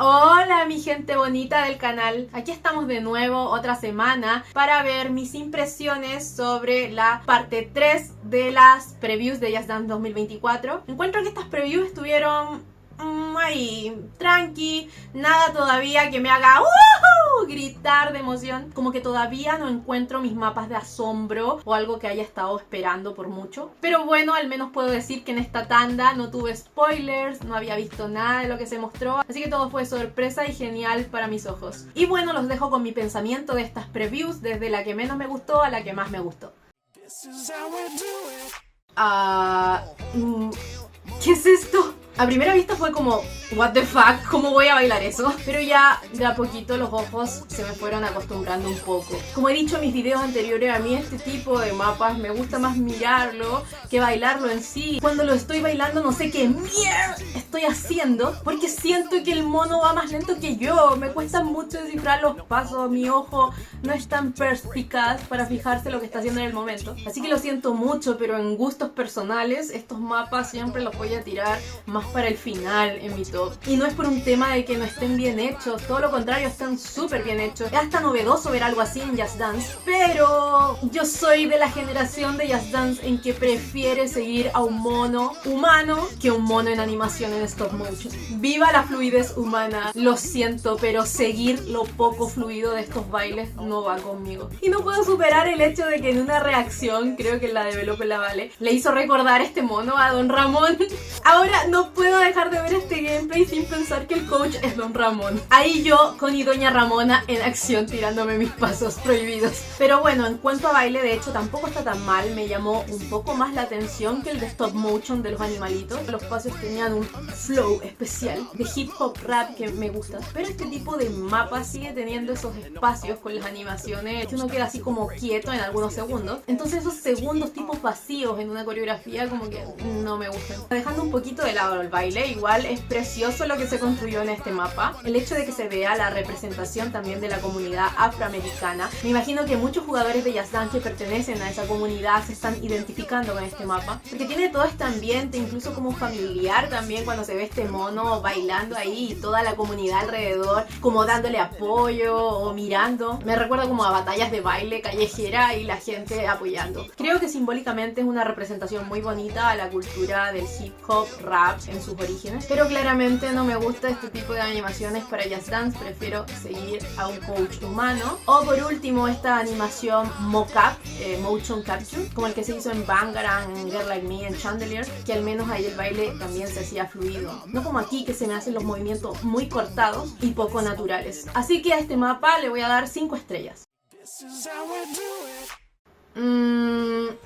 Hola mi gente bonita del canal, aquí estamos de nuevo otra semana para ver mis impresiones sobre la parte 3 de las previews de Just Dance 2024. Encuentro que estas previews estuvieron ahí, tranqui, nada todavía que me haga gritar de emoción, como que todavía no encuentro mis mapas de asombro o algo que haya estado esperando por mucho, pero bueno, al menos puedo decir que en esta tanda no tuve spoilers, no había visto nada de lo que se mostró, así que todo fue sorpresa y genial para mis ojos. Y bueno, los dejo con mi pensamiento de estas previews, desde la que menos me gustó a la que más me gustó. ¿Qué es esto? A primera vista fue como, what the fuck, ¿cómo voy a bailar eso? Pero ya de a poquito los ojos se me fueron acostumbrando un poco. Como he dicho en mis videos anteriores, a mí este tipo de mapas me gusta más mirarlo que bailarlo en sí. Cuando lo estoy bailando no sé qué mierda estoy haciendo, porque siento que el mono va más lento que yo. Me cuesta mucho descifrar los pasos, mi ojo no es tan perspicaz para fijarse lo que está haciendo en el momento. Así que lo siento mucho, pero en gustos personales estos mapas siempre los voy a tirar más para el final en mi top. Y no es por un tema de que no estén bien hechos, todo lo contrario, están súper bien hechos. Es hasta novedoso ver algo así en Just Dance, pero yo soy de la generación de Just Dance en que prefiere seguir a un mono humano que un mono en animación en stop motion. Viva la fluidez humana, lo siento, pero seguir lo poco fluido de estos bailes no va conmigo. Y no puedo superar el hecho de que en una reacción, creo que la developó la Vale, le hizo recordar este mono a Don Ramón. Ahora no puedo dejar de ver este gameplay sin pensar que el coach es Don Ramón. Ahí yo con y Doña Ramona en acción tirándome mis pasos prohibidos. Pero bueno, en cuanto a baile, de hecho tampoco está tan mal. Me llamó un poco más la atención que el de stop motion de los animalitos. Los pasos tenían un flow especial de hip hop rap que me gusta. Pero este tipo de mapa sigue teniendo esos espacios con las animaciones que uno queda así como quieto en algunos segundos. Entonces esos segundos tipos vacíos en una coreografía como que no me gustan. Dejando un poquito de lado el baile, igual es precioso lo que se construyó en este mapa. El hecho de que se vea la representación también de la comunidad afroamericana. Me imagino que muchos jugadores de Just Dance que pertenecen a esa comunidad se están identificando con este mapa, porque tiene todo este ambiente, incluso como familiar también, cuando se ve este mono bailando ahí y toda la comunidad alrededor como dándole apoyo o mirando. Me recuerda como a batallas de baile callejera y la gente apoyando. Creo que simbólicamente es una representación muy bonita a la cultura del hip hop rap en sus orígenes, pero claramente no me gusta este tipo de animaciones para Just Dance. Prefiero seguir a un coach humano, o por último esta animación mocap, motion capture, como el que se hizo en Bangarang, en Girl Like Me, en Chandelier, que al menos ahí el baile también se hacía fluido, no como aquí que se me hacen los movimientos muy cortados y poco naturales. Así que a este mapa le voy a dar 5 estrellas.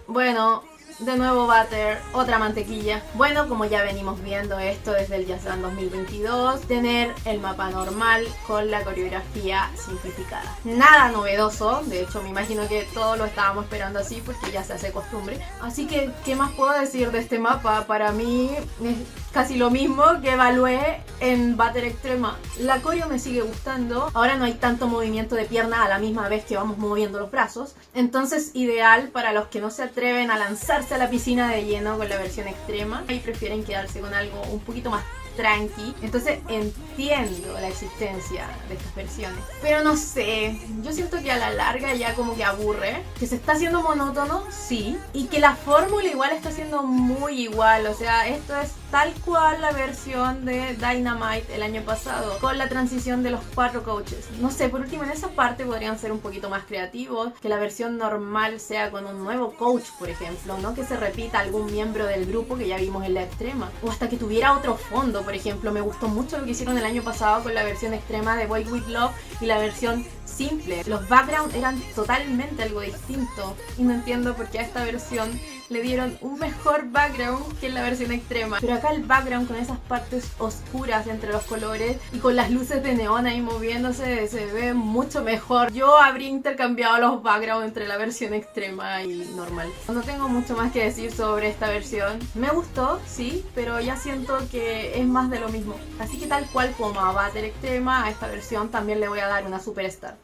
Bueno, de nuevo Butter, otra mantequilla. Bueno, como ya venimos viendo esto desde el Just Dance 2022, tener el mapa normal con la coreografía simplificada. Nada novedoso, de hecho me imagino que todos lo estábamos esperando así porque ya se hace costumbre. Así que, ¿qué más puedo decir de este mapa? Para mí es casi lo mismo que evalué en Butter Extrema. La coreo me sigue gustando. Ahora no hay tanto movimiento de pierna a la misma vez que vamos moviendo los brazos. Entonces, ideal para los que no se atreven a lanzarse a la piscina de lleno con la versión extrema y prefieren quedarse con algo un poquito más tranqui. Entonces entiendo la existencia de estas versiones, pero no sé, yo siento que a la larga ya como que aburre, que se está haciendo monótono, sí, y que la fórmula igual está siendo muy igual. O sea, esto es tal cual la versión de Dynamite el año pasado, con la transición de los 4 coaches. No sé, por último en esa parte podrían ser un poquito más creativos, que la versión normal sea con un nuevo coach, por ejemplo, no que se repita algún miembro del grupo que ya vimos en la extrema, o hasta que tuviera otro fondo. Por ejemplo, me gustó mucho lo que hicieron el año pasado con la versión extrema de Boy With Love y la versión simple. Los backgrounds eran totalmente algo distinto y no entiendo por qué a esta versión le dieron un mejor background que en la versión extrema. Pero acá el background con esas partes oscuras entre los colores y con las luces de neón ahí moviéndose se ve mucho mejor. Yo habría intercambiado los backgrounds entre la versión extrema y normal. No tengo mucho más que decir sobre esta versión. Me gustó, sí, pero ya siento que es más de lo mismo. Así que tal cual como a Butter Extrema, a esta versión también le voy a dar una superstar.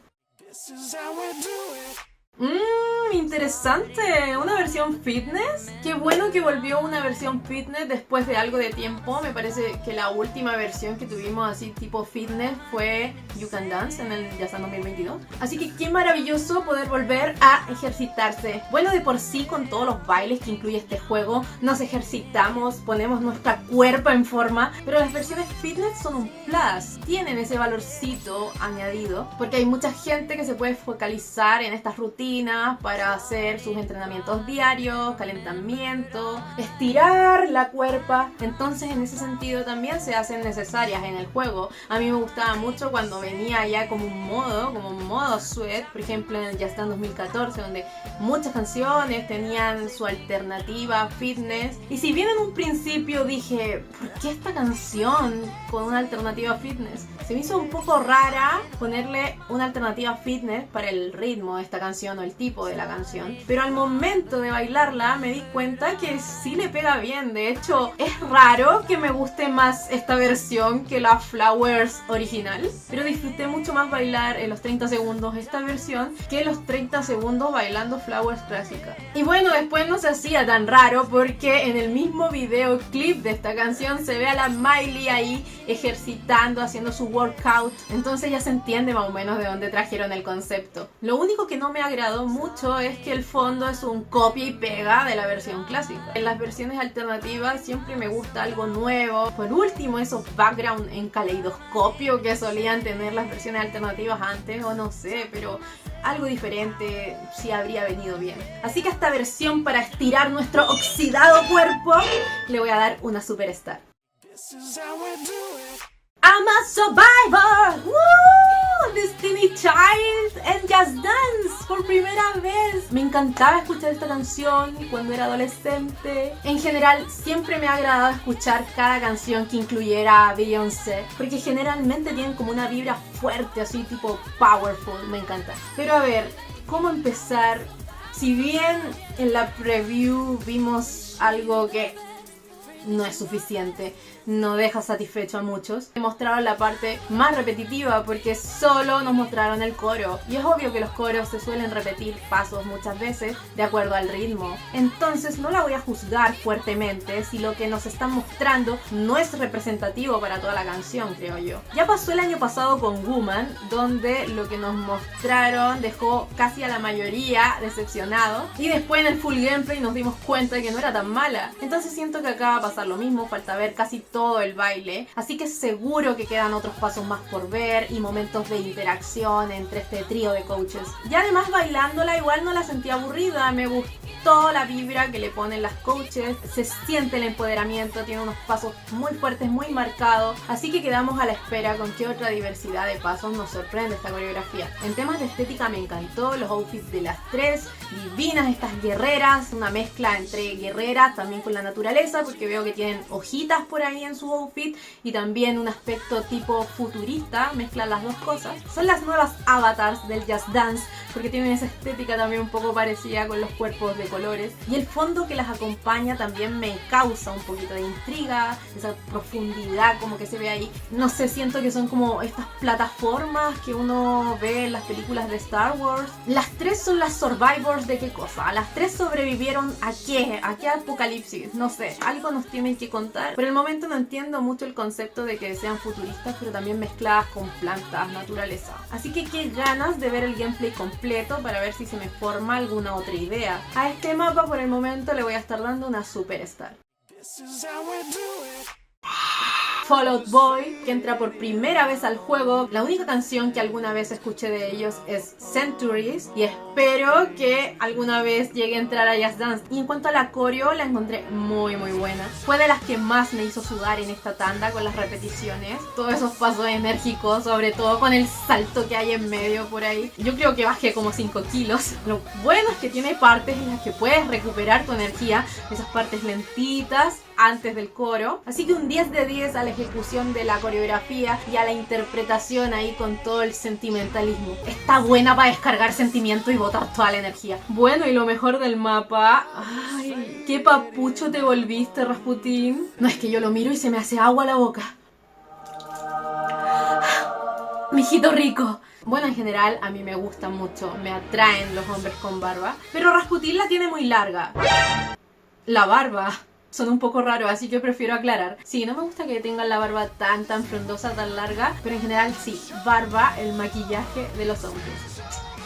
interesante. Una versión fitness. Qué bueno que volvió una versión fitness después de algo de tiempo. Me parece que la última versión que tuvimos así tipo fitness fue You Can Dance en el Just Dance 2022. Así que qué maravilloso poder volver a ejercitarse. Bueno, de por sí con todos los bailes que incluye este juego, nos ejercitamos, ponemos nuestra cuerpo en forma, pero las versiones fitness son un plus. Tienen ese valorcito añadido porque hay mucha gente que se puede focalizar en estas rutinas para hacer sus entrenamientos diarios, calentamiento, estirar la cuerpa. Entonces en ese sentido también se hacen necesarias en el juego. A mí me gustaba mucho cuando venía ya como un modo sweat, por ejemplo en el Just Dance 2014, donde muchas canciones tenían su alternativa fitness. Y si bien en un principio dije, ¿por qué esta canción con una alternativa fitness? Se me hizo un poco rara ponerle una alternativa fitness para el ritmo de esta canción o el tipo de la canción, pero al momento de bailarla me di cuenta que sí le pega bien. De hecho, es raro que me guste más esta versión que la Flowers original, pero disfruté mucho más bailar en los 30 segundos esta versión que los 30 segundos bailando Flowers clásica. Y bueno, después no se hacía tan raro porque en el mismo videoclip de esta canción se ve a la Miley ahí ejercitando, haciendo su workout. Entonces ya se entiende más o menos de dónde trajeron el concepto. Lo único que no me agradó mucho es que el fondo es un copia y pega de la versión clásica. En las versiones alternativas siempre me gusta algo nuevo. Por último, esos background en caleidoscopio que solían tener las versiones alternativas antes, o no sé, pero algo diferente sí habría venido bien. Así que a esta versión, para estirar nuestro oxidado cuerpo, le voy a dar una superstar. I'm a survivor! ¡Woo! Destiny Child en Just Dance por primera vez. Me encantaba escuchar esta canción cuando era adolescente. En general, siempre me ha agradado escuchar cada canción que incluyera a Beyoncé, porque generalmente tienen como una vibra fuerte, así tipo powerful. Me encanta. Pero a ver, ¿cómo empezar? Si bien en la preview vimos algo que no es suficiente, no deja satisfecho a muchos. Mostraron la parte más repetitiva porque solo nos mostraron el coro. Y es obvio que los coros se suelen repetir pasos muchas veces de acuerdo al ritmo. Entonces no la voy a juzgar fuertemente si lo que nos están mostrando no es representativo para toda la canción, creo yo. Ya pasó el año pasado con Woman, donde lo que nos mostraron dejó casi a la mayoría decepcionado. Y después en el full gameplay nos dimos cuenta de que no era tan mala. Entonces siento que acá va a pasar lo mismo, falta ver casi todo el baile, así que seguro que quedan otros pasos más por ver y momentos de interacción entre este trío de coaches. Y además bailándola igual no la sentí aburrida, me gustó la vibra que le ponen las coaches, se siente el empoderamiento, tiene unos pasos muy fuertes, muy marcados, así que quedamos a la espera con qué otra diversidad de pasos nos sorprende esta coreografía. En temas de estética me encantó, los outfits de las tres, divinas estas guerreras, una mezcla entre guerreras también con la naturaleza, porque veo que tienen hojitas por ahí en su outfit y también un aspecto tipo futurista, mezclan las dos cosas. Son las nuevas avatars del Just Dance porque tienen esa estética también un poco parecida con los cuerpos de colores, y el fondo que las acompaña también me causa un poquito de intriga, esa profundidad como que se ve ahí. No sé, siento que son como estas plataformas que uno ve en las películas de Star Wars. Las tres son las survivors de qué cosa, las tres sobrevivieron a qué apocalipsis, no sé, algo nos tienen que contar. Por el momento no entiendo mucho el concepto de que sean futuristas, pero también mezcladas con plantas, naturaleza. Así que qué ganas de ver el gameplay completo para ver si se me forma alguna otra idea. A este mapa por el momento le voy a estar dando una superstar. Fall Out Boy, que entra por primera vez al juego. La única canción que alguna vez escuché de ellos es Centuries y espero que alguna vez llegue a entrar a Just Dance. Y en cuanto a la coreo, la encontré muy buena. Fue de las que más me hizo sudar en esta tanda con las repeticiones. Todos esos pasos enérgicos, sobre todo con el salto que hay en medio por ahí. Yo creo que bajé como 5 kilos. Lo bueno es que tiene partes en las que puedes recuperar tu energía, esas partes lentitas antes del coro. Así que un 10 de 10 a la ejecución de la coreografía y a la interpretación ahí con todo el sentimentalismo. Está buena para descargar sentimiento y botar toda la energía. Bueno, y lo mejor del mapa... ¡Ay! ¡Qué papucho te volviste, Rasputin! No, es que yo lo miro y se me hace agua la boca. Mijito rico. Bueno, en general a mí me gusta mucho, me atraen los hombres con barba, pero Rasputin la tiene muy larga. La barba. Son un poco raros, así que prefiero aclarar. Sí, no me gusta que tengan la barba tan frondosa, tan larga, pero en general sí, barba, el maquillaje de los hombres.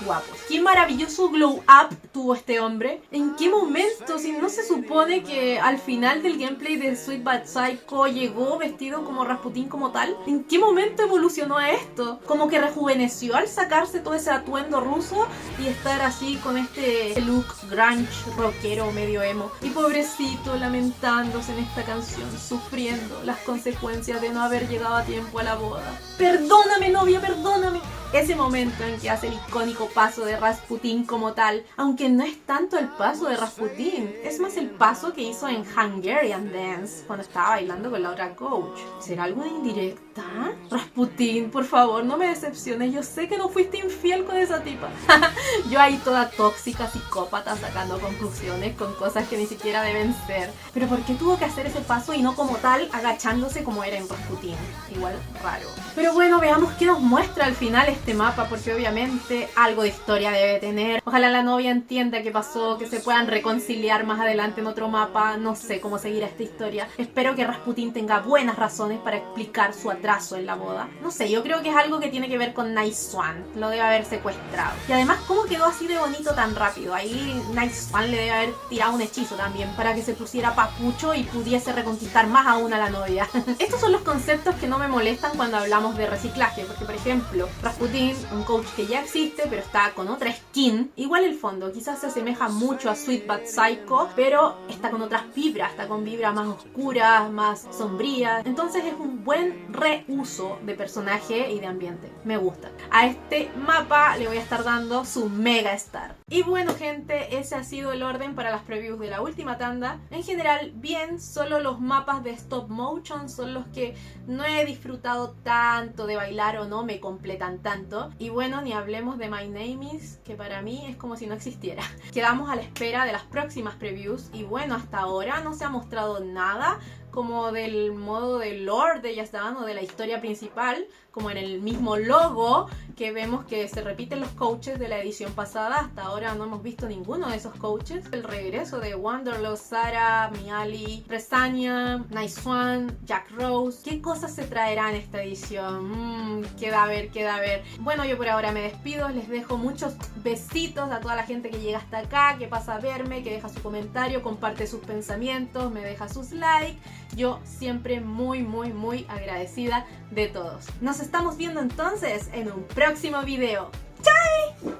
Guapos. Qué maravilloso glow up tuvo este hombre. ¿En qué momento? Si no se supone que al final del gameplay de Sweet But Psycho llegó vestido como Rasputin como tal. ¿En qué momento evolucionó a esto? Como que rejuveneció al sacarse todo ese atuendo ruso y estar así con este look grunge, rockero, medio emo. Y pobrecito lamentándose en esta canción, sufriendo las consecuencias de no haber llegado a tiempo a la boda. Perdóname, novia, perdóname. Ese momento en que hace el icónico paso de Rasputin como tal, aunque no es tanto el paso de Rasputin, es más el paso que hizo en Hungarian Dance cuando estaba bailando con la otra coach. ¿Será alguna indirecta? Rasputin, por favor, no me decepciones, yo sé que no fuiste infiel con esa tipa. Yo ahí toda tóxica, psicópata, sacando conclusiones con cosas que ni siquiera deben ser. Pero ¿por qué tuvo que hacer ese paso y no como tal agachándose como era en Rasputin? Igual raro. Pero bueno, veamos qué nos muestra al final este mapa, porque obviamente algo de historia debe tener. Ojalá la novia entienda qué pasó, que se puedan reconciliar más adelante en otro mapa. No sé cómo seguirá esta historia. Espero que Rasputin tenga buenas razones para explicar su atraso en la boda. No sé, yo creo que es algo que tiene que ver con Nice Swan. Lo debe haber secuestrado. Y además, ¿cómo quedó así de bonito tan rápido? Ahí Nice Swan le debe haber tirado un hechizo también para que se pusiera papucho y pudiese reconquistar más aún a la novia. Estos son los conceptos que no me molestan cuando hablamos de reciclaje, porque por ejemplo, Rasputin, un coach que ya existe pero está con otra skin, igual el fondo quizás se asemeja mucho a Sweet But Psycho, pero está con otras vibras, está con vibras más oscuras, más sombrías, entonces es un buen reuso de personaje y de ambiente, me gusta. A este mapa le voy a estar dando su Mega Star. Y bueno gente, ese ha sido el orden para las previews de la última tanda. En general bien, solo los mapas de stop motion son los que no he disfrutado tanto de bailar o no me completan tanto. Y bueno, ni hablemos de My Name Is, que para mí es como si no existiera. Quedamos a la espera de las próximas previews y bueno, hasta ahora no se ha mostrado nada como del modo de lore de Just Dance o de la historia principal, como en el mismo logo que vemos que se repiten los coaches de la edición pasada. Hasta ahora no hemos visto ninguno de esos coaches. El regreso de Wanderlust, Sarah, Miali, Resania, Nice Swan, Jack Rose. ¿Qué cosas se traerán en esta edición? Queda a ver, queda a ver. Bueno, yo por ahora me despido. Les dejo muchos besitos a toda la gente que llega hasta acá, que pasa a verme, que deja su comentario, comparte sus pensamientos, me deja sus likes. Yo siempre muy agradecida de todos. Nos estamos viendo entonces en un próximo video. ¡Chao!